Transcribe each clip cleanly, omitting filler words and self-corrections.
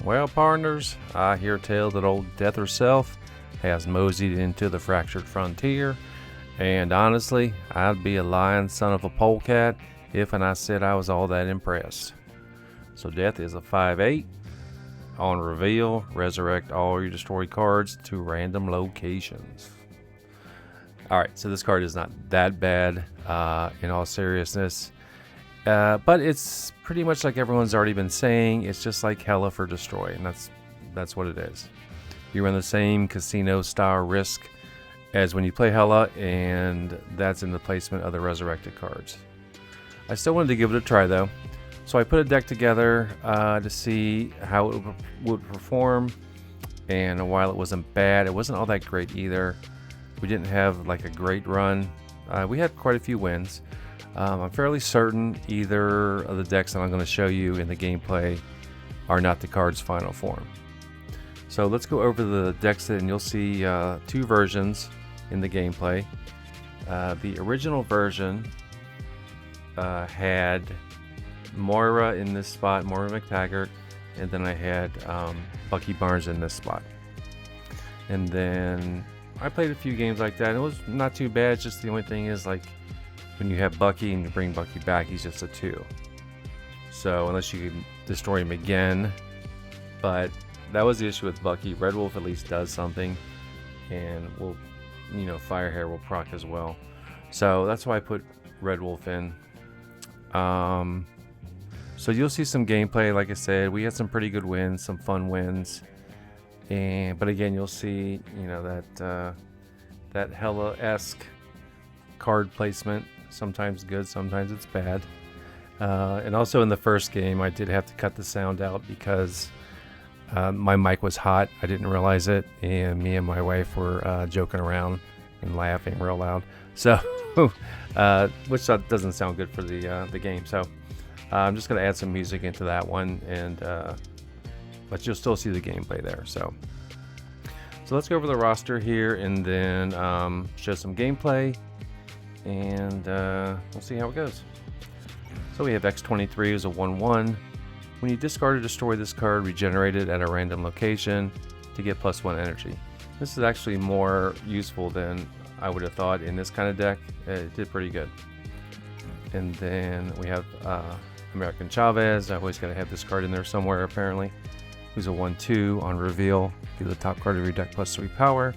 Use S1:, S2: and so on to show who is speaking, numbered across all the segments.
S1: Well, partners, I hear tell that old Death herself has moseyed into the fractured frontier, and honestly, I'd be a lying son of a polecat if I said I was all that impressed. So Death is a 5/8. On reveal, resurrect all your destroyed cards to random locations. Alright, so this card is not that bad in all seriousness. But it's pretty much like everyone's already been saying. It's just like Hela for destroy, and that's what it is. You run the same casino style risk as when you play Hela, and that's in the placement of the resurrected cards. I still wanted to give it a try though, so I put a deck together to see how it would perform. And while it wasn't bad, it wasn't all that great either. We didn't have like a great run. We had quite a few wins. I'm fairly certain either of the decks that I'm going to show you in the gameplay are not the card's final form. So let's go over the decks and you'll see two versions in the gameplay. The original version had Moira in this spot, Moira McTaggart, and then I had Bucky Barnes in this spot. And then I played a few games like that. It was not too bad. It's just the only thing is like when you have Bucky and you bring Bucky back, he's just a 2. So unless you can destroy him again. But that was the issue with Bucky. Red Wolf at least does something, and will, Firehair will proc as well. So that's why I put Red Wolf in. So you'll see some gameplay. Like I said, we had some pretty good wins, some fun wins. But again, you'll see, that Hela-esque card placement. Sometimes good, sometimes it's bad. And also in the first game, I did have to cut the sound out because my mic was hot. I didn't realize it, and me and my wife were joking around and laughing real loud. So, which doesn't sound good for the game. So, I'm just going to add some music into that one, and but you'll still see the gameplay there. So let's go over the roster here, and then show some gameplay. And we'll see how it goes. So we have X23 as a 1/1. When you discard or destroy this card, regenerate it at a random location to get +1 energy. This is actually more useful than I would have thought in this kind of deck. It did pretty good. And then we have American Chavez. I always got to have this card in there somewhere apparently. Who's a 1/2 on reveal. Give the top card of your deck +3 power.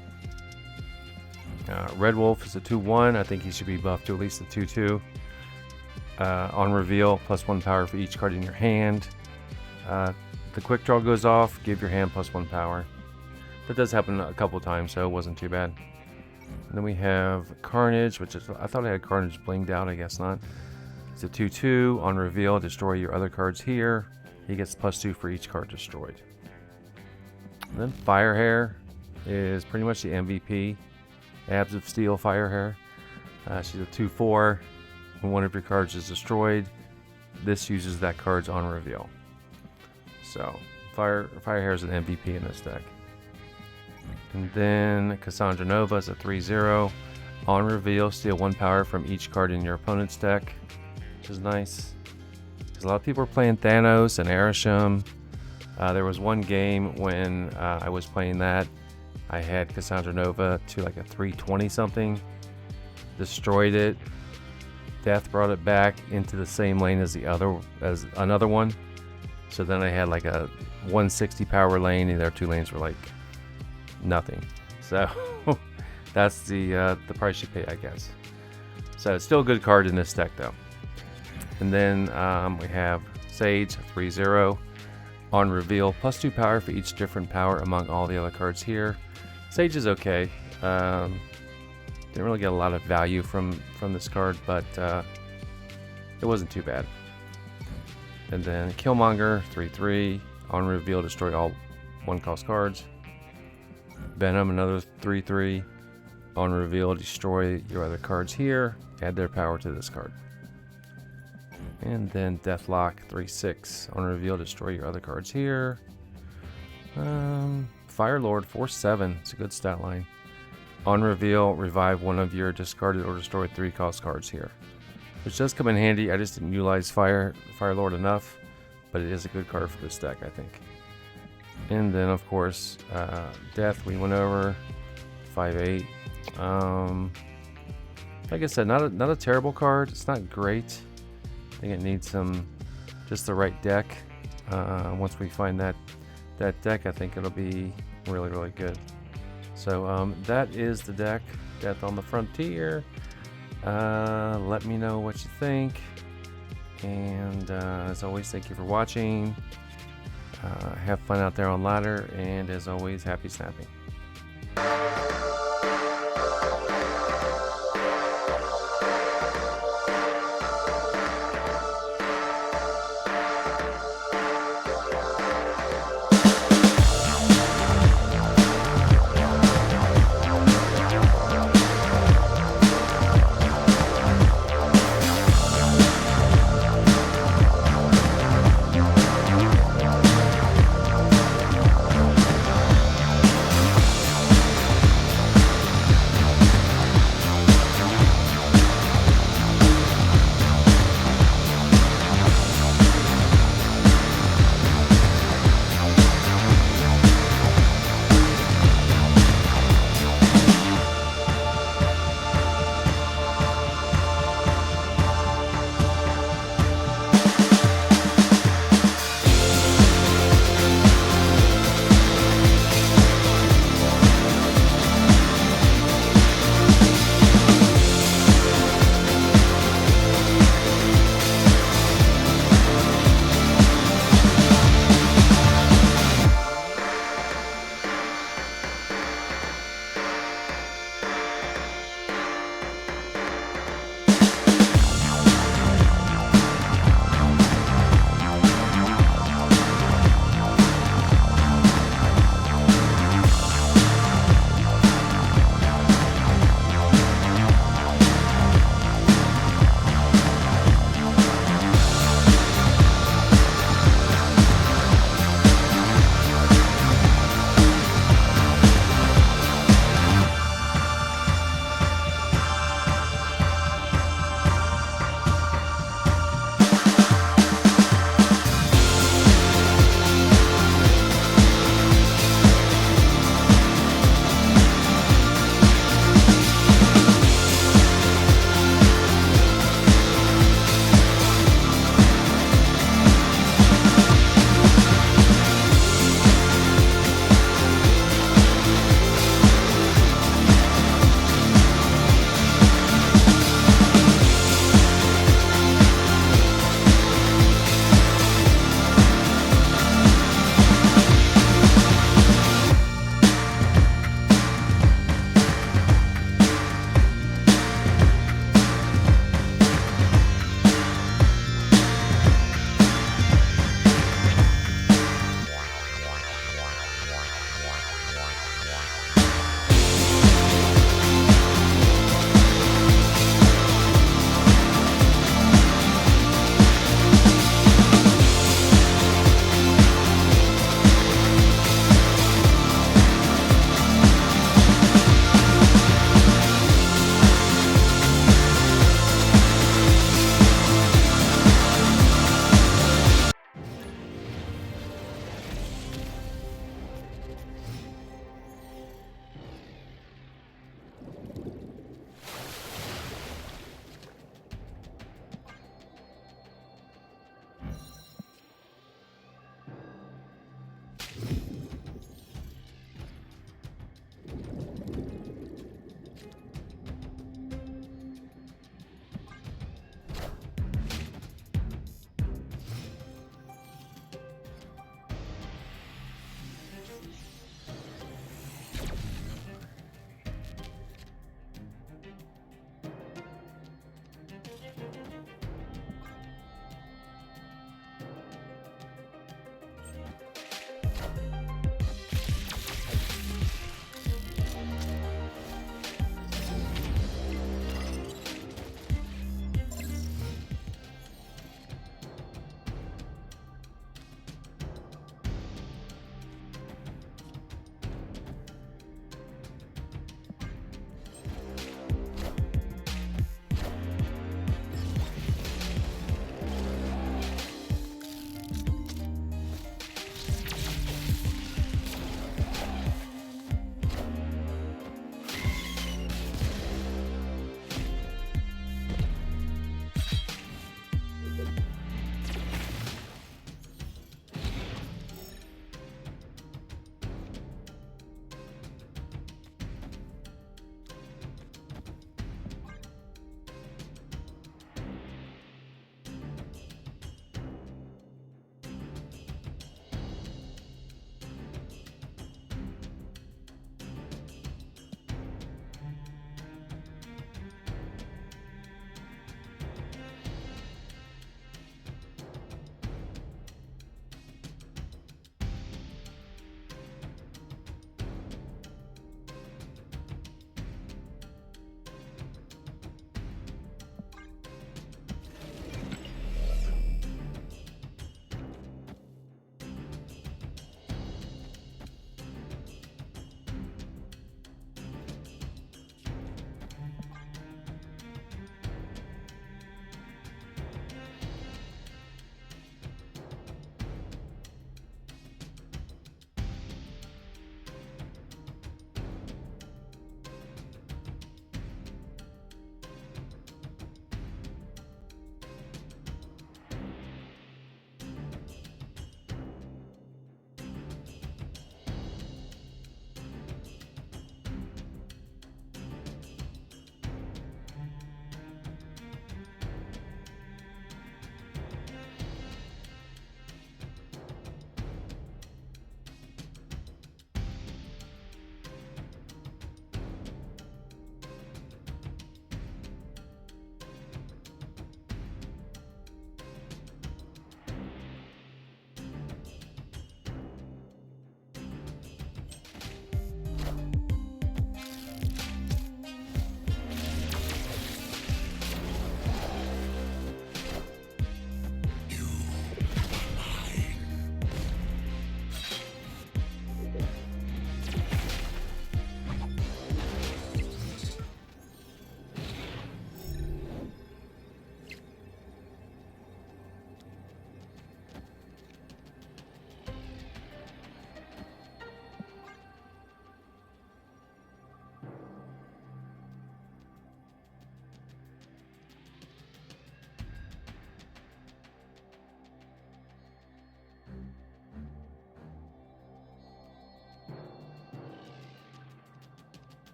S1: Red Wolf is a 2/1. I think he should be buffed to at least a 2/2. On reveal, +1 power for each card in your hand. The quick draw goes off, give your hand +1 power. That does happen a couple times, so it wasn't too bad. And then we have Carnage, which is, I thought I had Carnage blinged out, I guess not. It's a 2/2. On reveal, destroy your other cards here. He gets +2 for each card destroyed. And then Firehair is pretty much the MVP. Abs of Steel Firehair. She's a 2/4. When one of your cards is destroyed, this uses that card's on reveal. So Firehair is an MVP in this deck. And then Cassandra Nova is a 3/0. On reveal, steal 1 power from each card in your opponent's deck, which is nice. Because a lot of people are playing Thanos and Arisham. There was one game when I was playing that. I had Cassandra Nova to like a 320 something, destroyed it. Death brought it back into the same lane as another one. So then I had like a 160 power lane, and their 2 lanes were like nothing. So that's the price you pay, I guess. So it's still a good card in this deck though. And then we have Sage 3/0. On reveal, +2 power for each different power among all the other cards here. Sage is okay. Didn't really get a lot of value from this card, but it wasn't too bad. And then Killmonger 3/3. On reveal, destroy all 1-cost cards. Venom, another 3/3. On reveal, destroy your other cards here. Add their power to this card. And then Deathlok 3/6. On reveal, destroy your other cards here. Firelord 4/7. It's a good stat line. On reveal, revive one of your discarded or destroyed 3-cost cards here, which does come in handy. I just didn't utilize Firelord enough, but it is a good card for this deck, I think. And then, of course, Death, we went over 5/8. Like I said, not a terrible card. It's not great. I think it needs just the right deck. Once we find that deck, I think it'll be really, really good. So that is the deck, Death on the Frontier. Let me know what you think. And as always, thank you for watching. Have fun out there on ladder, and as always, happy snapping.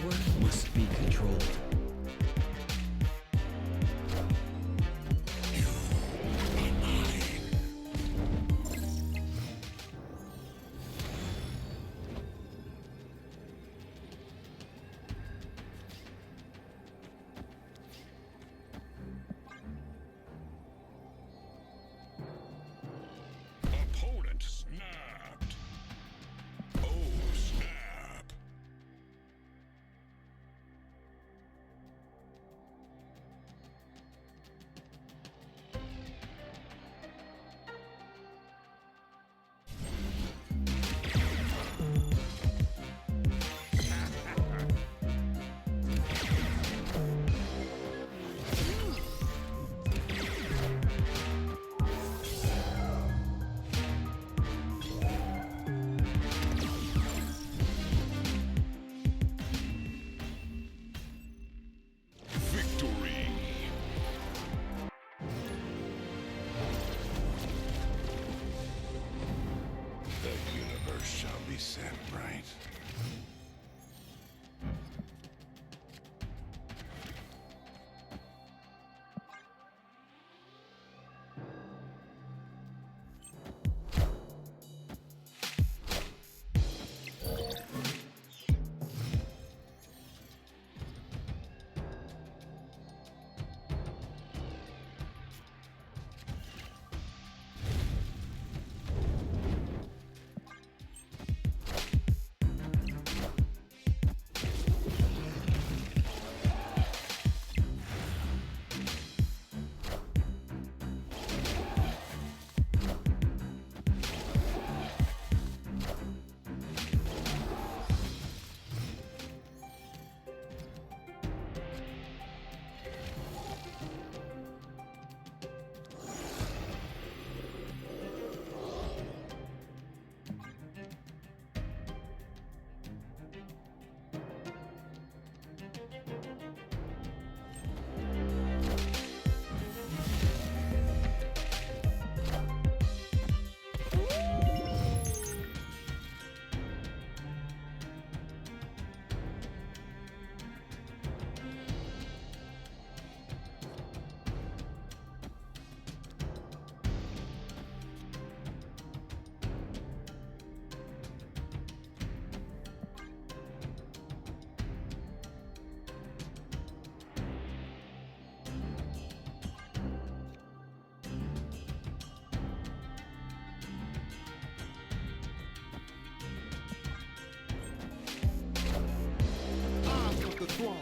S2: Power must be controlled.
S3: Opponent snapped. Oh, snap. Victory. The universe shall be set right.
S4: The throne.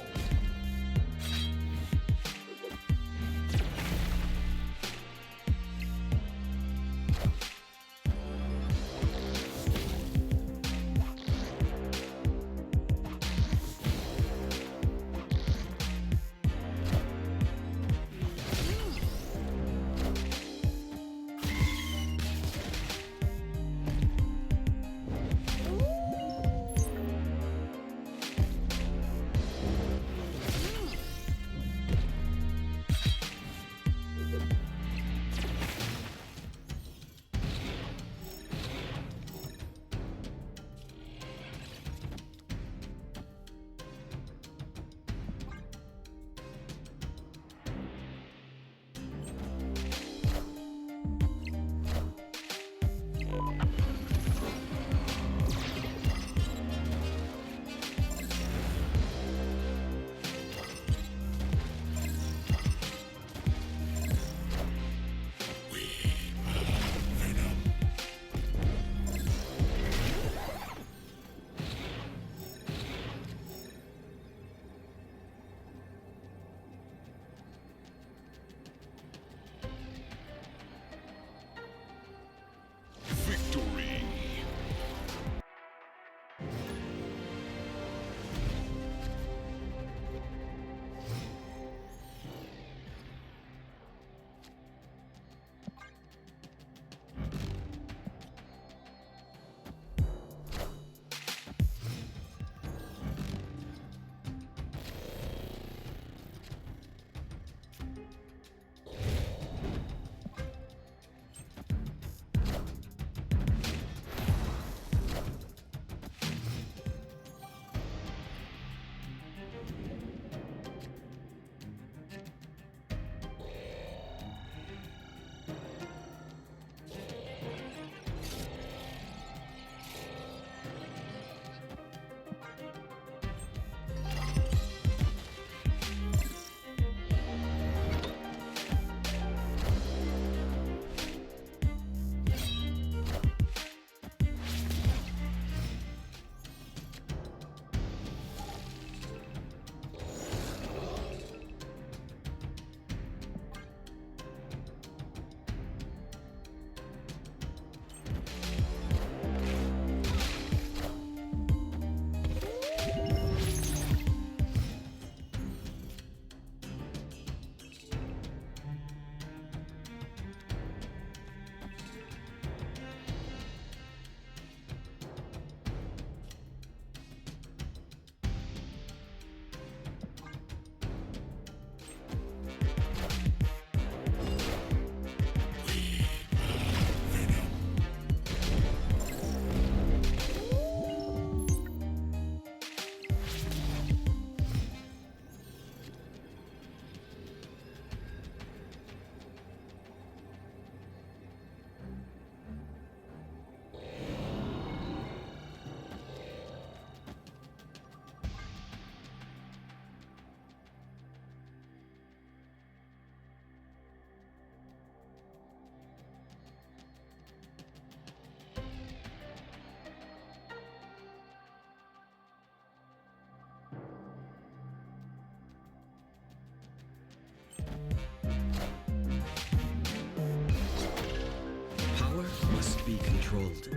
S4: controlled.